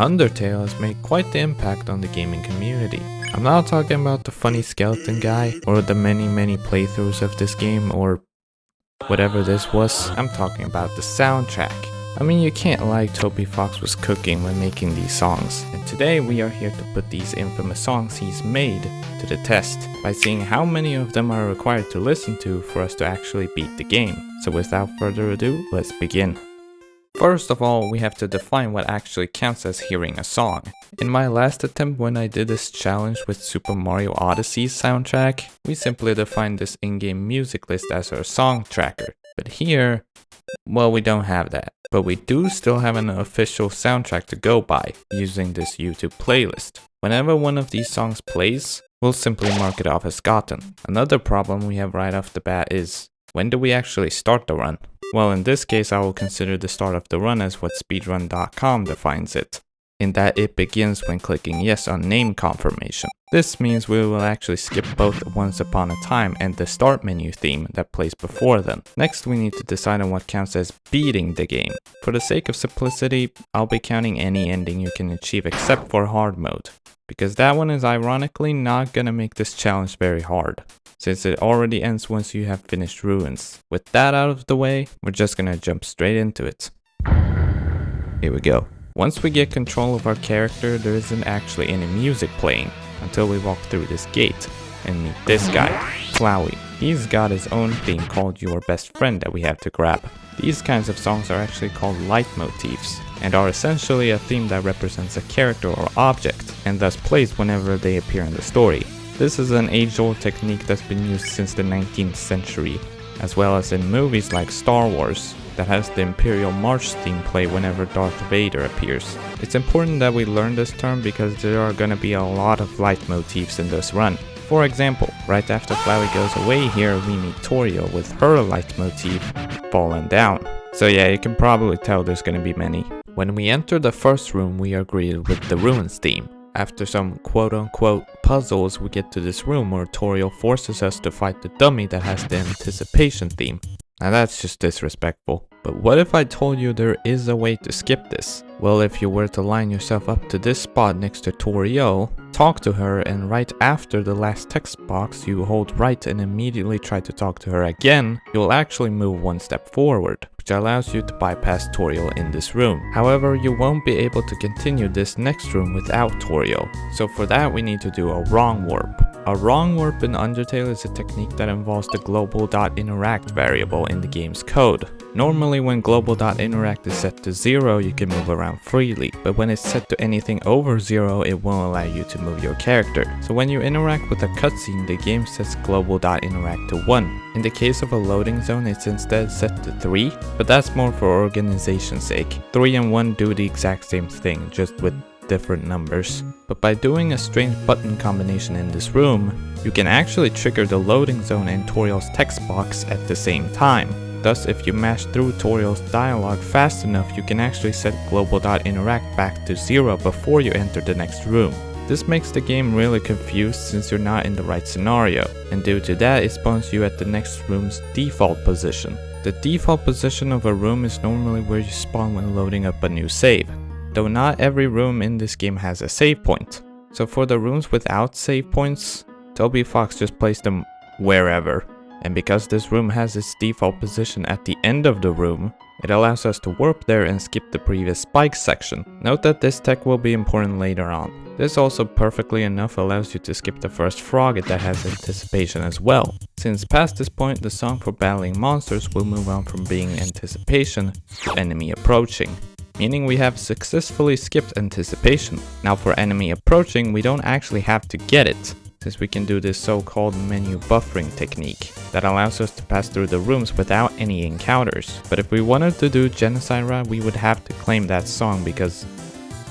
Undertale has made quite the impact on the gaming community. I'm not talking about the funny skeleton guy or the many playthroughs of this game or whatever this was. I'm talking about the soundtrack. I mean, you can't lie, Toby Fox was cooking when making these songs. And today we are here to put these infamous songs he's made to the test by seeing how many of them are required to listen to for us to actually beat the game. So without further ado, let's begin. First of all, we have to define what actually counts as hearing a song. In my last attempt when I did this challenge with Super Mario Odyssey's soundtrack, we simply defined this in-game music list as our song tracker. But here, well, we don't have that. But we do still have an official soundtrack to go by, using this YouTube playlist. Whenever one of these songs plays, we'll simply mark it off as gotten. Another problem we have right off the bat is, when do we actually start the run? Well, in this case, I will consider the start of the run as what speedrun.com defines it, in that it begins when clicking yes on name confirmation. This means we will actually skip both Once Upon a Time and the start menu theme that plays before them. Next, we need to decide on what counts as beating the game. For the sake of simplicity, I'll be counting any ending you can achieve except for hard mode, because that one is ironically not gonna make this challenge very hard, since it already ends once you have finished Ruins. With that out of the way, we're just gonna jump straight into it. Here we go. Once we get control of our character, there isn't actually any music playing until we walk through this gate and meet this guy, Flowey. He's got his own theme called Your Best Friend that we have to grab. These kinds of songs are actually called leitmotifs and are essentially a theme that represents a character or object and thus plays whenever they appear in the story. This is an age-old technique that's been used since the 19th century, as well as in movies like Star Wars, that has the Imperial March theme play whenever Darth Vader appears. It's important that we learn this term because there are gonna be a lot of leitmotifs in this run. For example, right after Flowey goes away here, we meet Toriel with her leitmotif, Fallen Down. So yeah, you can probably tell there's gonna be many. When we enter the first room, we are greeted with the Ruins theme. After some quote-unquote puzzles, we get to this room where Toriel forces us to fight the dummy that has the Anticipation theme. Now that's just disrespectful. But what if I told you there is a way to skip this? Well, if you were to line yourself up to this spot next to Toriel, talk to her, and right after the last text box you hold right and immediately try to talk to her again, you'll actually move one step forward, which allows you to bypass Toriel in this room. However, you won't be able to continue this next room without Toriel, so for that we need to do a wrong warp. A wrong warp in Undertale is a technique that involves the global.interact variable in the game's code. Normally when global.interact is set to 0, you can move around freely, but when it's set to anything over 0, it won't allow you to move your character. So when you interact with a cutscene, the game sets global.interact to 1. In the case of a loading zone, it's instead set to 3, but that's more for organization's sake. 3 and 1 do the exact same thing, just with different numbers. But by doing a strange button combination in this room, you can actually trigger the loading zone and Toriel's text box at the same time. Thus, if you mash through Toriel's dialogue fast enough, you can actually set global.interact back to 0 before you enter the next room. This makes the game really confused since you're not in the right scenario, and due to that, it spawns you at the next room's default position. The default position of a room is normally where you spawn when loading up a new save, though not every room in this game has a save point. So for the rooms without save points, Toby Fox just placed them wherever. And because this room has its default position at the end of the room, it allows us to warp there and skip the previous spike section. Note that this tech will be important later on. This also perfectly enough allows you to skip the first frog that has Anticipation as well, since past this point the song for battling monsters will move on from being Anticipation to Enemy Approaching, meaning we have successfully skipped Anticipation. Now for Enemy Approaching, we don't actually have to get it, since we can do this so-called menu buffering technique that allows us to pass through the rooms without any encounters. But if we wanted to do Genocide Route, we would have to claim that song because,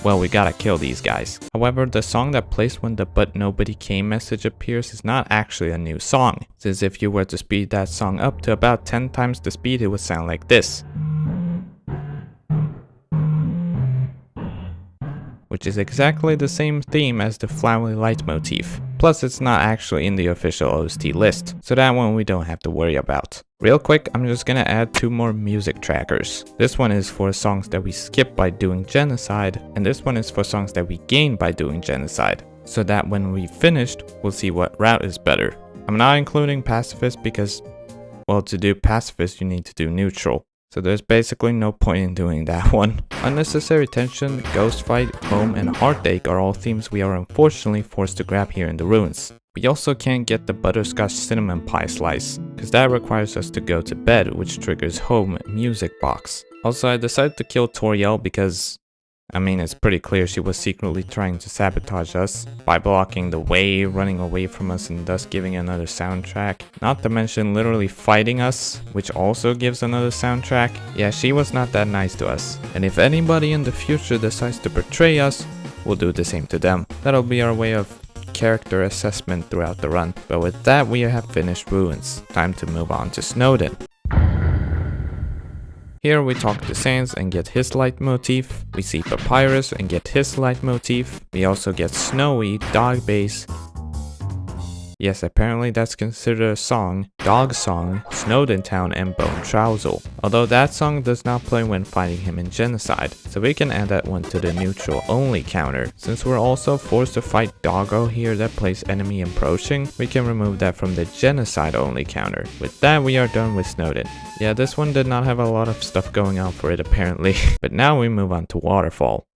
well, we gotta kill these guys. However, the song that plays when the "but nobody came" message appears is not actually a new song, since if you were to speed that song up to about 10 times the speed, it would sound like this. which is exactly the same theme as the flowery leitmotif. Plus it's not actually in the official OST list, so that one we don't have to worry about. Real quick, I'm just gonna add 2 more music trackers. This one is for songs that we skip by doing genocide, and this one is for songs that we gain by doing genocide, so that when we finished, we'll see what route is better. I'm not including pacifist because, well, to do pacifist you need to do neutral. So there's basically no point in doing that one. Unnecessary tension, ghost fight, home, and heartache are all themes we are unfortunately forced to grab here in the ruins. We also can't get the butterscotch cinnamon pie slice, because that requires us to go to bed, which triggers home music box. Also, I decided to kill Toriel because, I mean, it's pretty clear she was secretly trying to sabotage us by blocking the way, running away from us, and thus giving another soundtrack. Not to mention literally fighting us, which also gives another soundtrack. Yeah, she was not that nice to us. And if anybody in the future decides to betray us, we'll do the same to them. That'll be our way of character assessment throughout the run. But with that, we have finished Ruins. Time to move on to Snowdin. Here we talk to Sans and get his leitmotif. We see Papyrus and get his leitmotif. We also get Snowy, Dog Bass. Yes, apparently that's considered a song, Dog Song, Snowdin Town, and Bone Trousel. Although that song does not play when fighting him in Genocide, so we can add that one to the neutral only counter. Since we're also forced to fight Doggo here that plays enemy approaching, we can remove that from the Genocide only counter. With that, we are done with Snowdin. Yeah, this one did not have a lot of stuff going on for it apparently. But now we move on to Waterfall.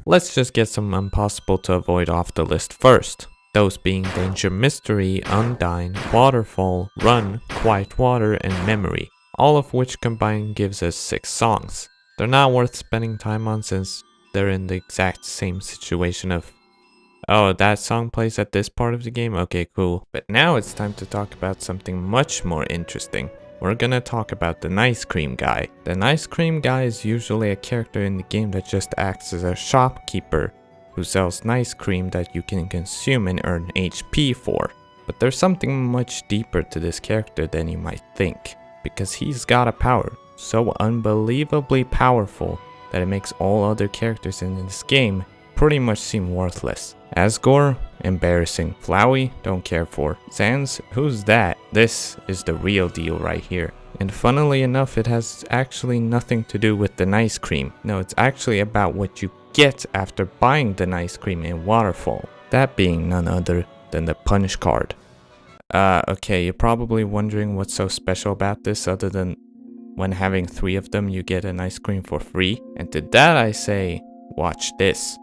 Let's just get some impossible to avoid off the list first. Those being Danger Mystery, Undyne, Waterfall, Run, Quiet Water, and Memory, all of which combined gives us 6 songs. They're not worth spending time on since they're in the exact same situation of, oh, that song plays at this part of the game? Okay, cool. But now it's time to talk about something much more interesting. We're gonna talk about the Nice Cream Guy. The Nice Cream Guy is usually a character in the game that just acts as a shopkeeper who sells nice cream that you can consume and earn HP for. But there's something much deeper to this character than you might think, because he's got a power so unbelievably powerful that it makes all other characters in this game pretty much seem worthless. Asgore, embarrassing. Flowey, don't care for. Sans, who's that? This is the real deal right here. And funnily enough, it has actually nothing to do with the nice cream. No, it's actually about what you get after buying the nice cream in Waterfall. That being none other than the punish card. Okay, you're probably wondering what's so special about this other than when having 3 of them you get an ice cream for free. And to that I say, watch this.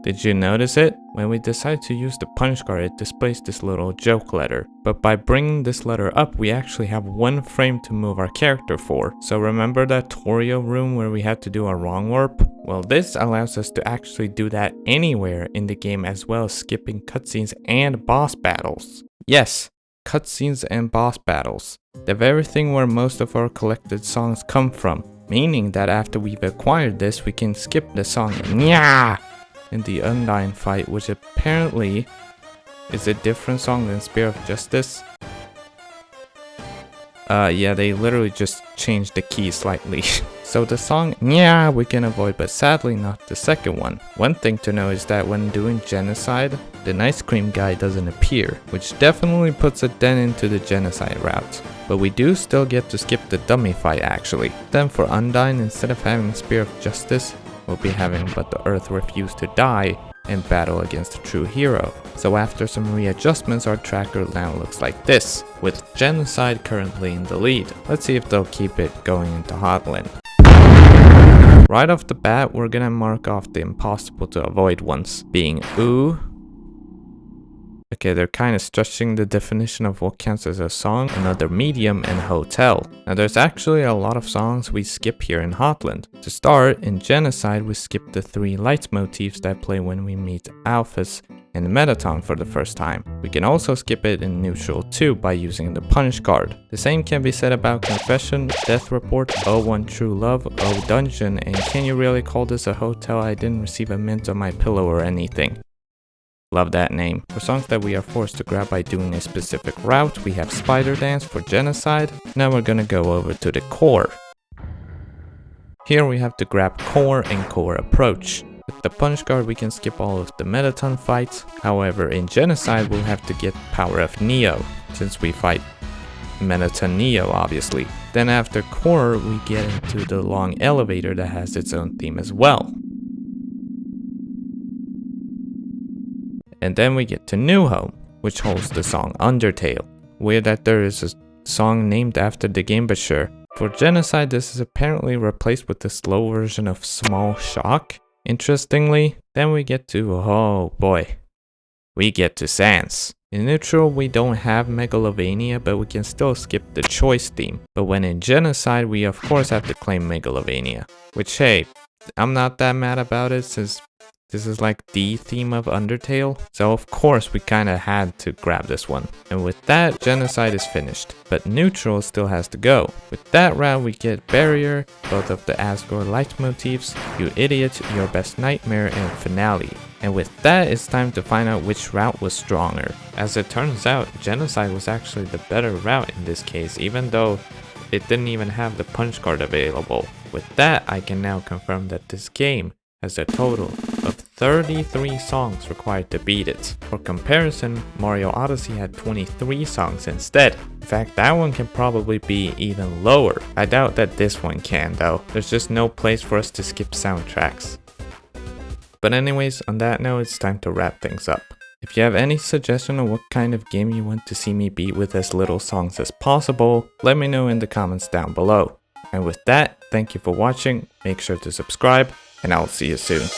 Did you notice it? When we decide to use the punch card, it displays this little joke letter. But by bringing this letter up, we actually have 1 frame to move our character for. So remember that Torio room where we had to do a wrong warp? Well, this allows us to actually do that anywhere in the game, as well as skipping cutscenes and boss battles. Yes, cutscenes and boss battles. The very thing where most of our collected songs come from. Meaning that after we've acquired this, we can skip the song Nya in the Undyne fight, which apparently is a different song than Spear of Justice. Yeah, they literally just changed the key slightly. So the song Nya we can avoid, but sadly not the second one. One thing to know is that when doing Genocide, the Nice Cream Guy doesn't appear, which definitely puts a dent into the Genocide route. But we do still get to skip the dummy fight actually. Then for Undyne, instead of having Spear of Justice, we'll be having But the Earth Refused to Die and battle against a true hero. So after some readjustments, our tracker now looks like this, with Genocide currently in the lead. Let's see if they'll keep it going into Hotland. Right off the bat, we're gonna mark off the impossible to avoid ones, being Ooh. Okay, they're kind of stretching the definition of what counts as a song, another medium, and hotel. Now there's actually a lot of songs we skip here in Hotland. To start, in Genocide we skip the 3 leitmotifs that play when we meet Alphys and Metaton for the first time. We can also skip it in neutral too by using the punish card. The same can be said about Confession, Death Report, Oh One True Love, Oh Dungeon, and Can You Really Call This a Hotel? I Didn't Receive a Mint on My Pillow or anything. Love that name. For songs that we are forced to grab by doing a specific route, we have Spider Dance for Genocide. Now we're gonna go over to the core. Here we have to grab core and core approach. With the punch card we can skip all of the Metaton fights, however in Genocide we'll have to get Power of Neo, since we fight Metaton Neo obviously. Then after core we get into the long elevator that has its own theme as well. And then we get to New Home, which holds the song Undertale. Weird that there is a song named after the game, but sure. For Genocide this is apparently replaced with the slow version of Small Shock. Interestingly, then we get to, oh boy, we get to Sans. In Neutral we don't have Megalovania, but we can still skip the choice theme. But when in Genocide we of course have to claim Megalovania. Which hey, I'm not that mad about it since this is like the theme of Undertale, so of course we kinda had to grab this one. And with that, Genocide is finished, but Neutral still has to go. With that route we get Barrier, both of the Asgore leitmotifs, You Idiot, Your Best Nightmare, and Finale. And with that, it's time to find out which route was stronger. As it turns out, Genocide was actually the better route in this case, even though it didn't even have the punch card available. With that, I can now confirm that this game has a total of 33 songs required to beat it. For comparison, Mario Odyssey had 23 songs instead. In fact, that one can probably be even lower. I doubt that this one can though. There's just no place for us to skip soundtracks. But anyways, on that note, it's time to wrap things up. If you have any suggestion on what kind of game you want to see me beat with as little songs as possible, let me know in the comments down below. And with that, thank you for watching, make sure to subscribe, and I'll see you soon.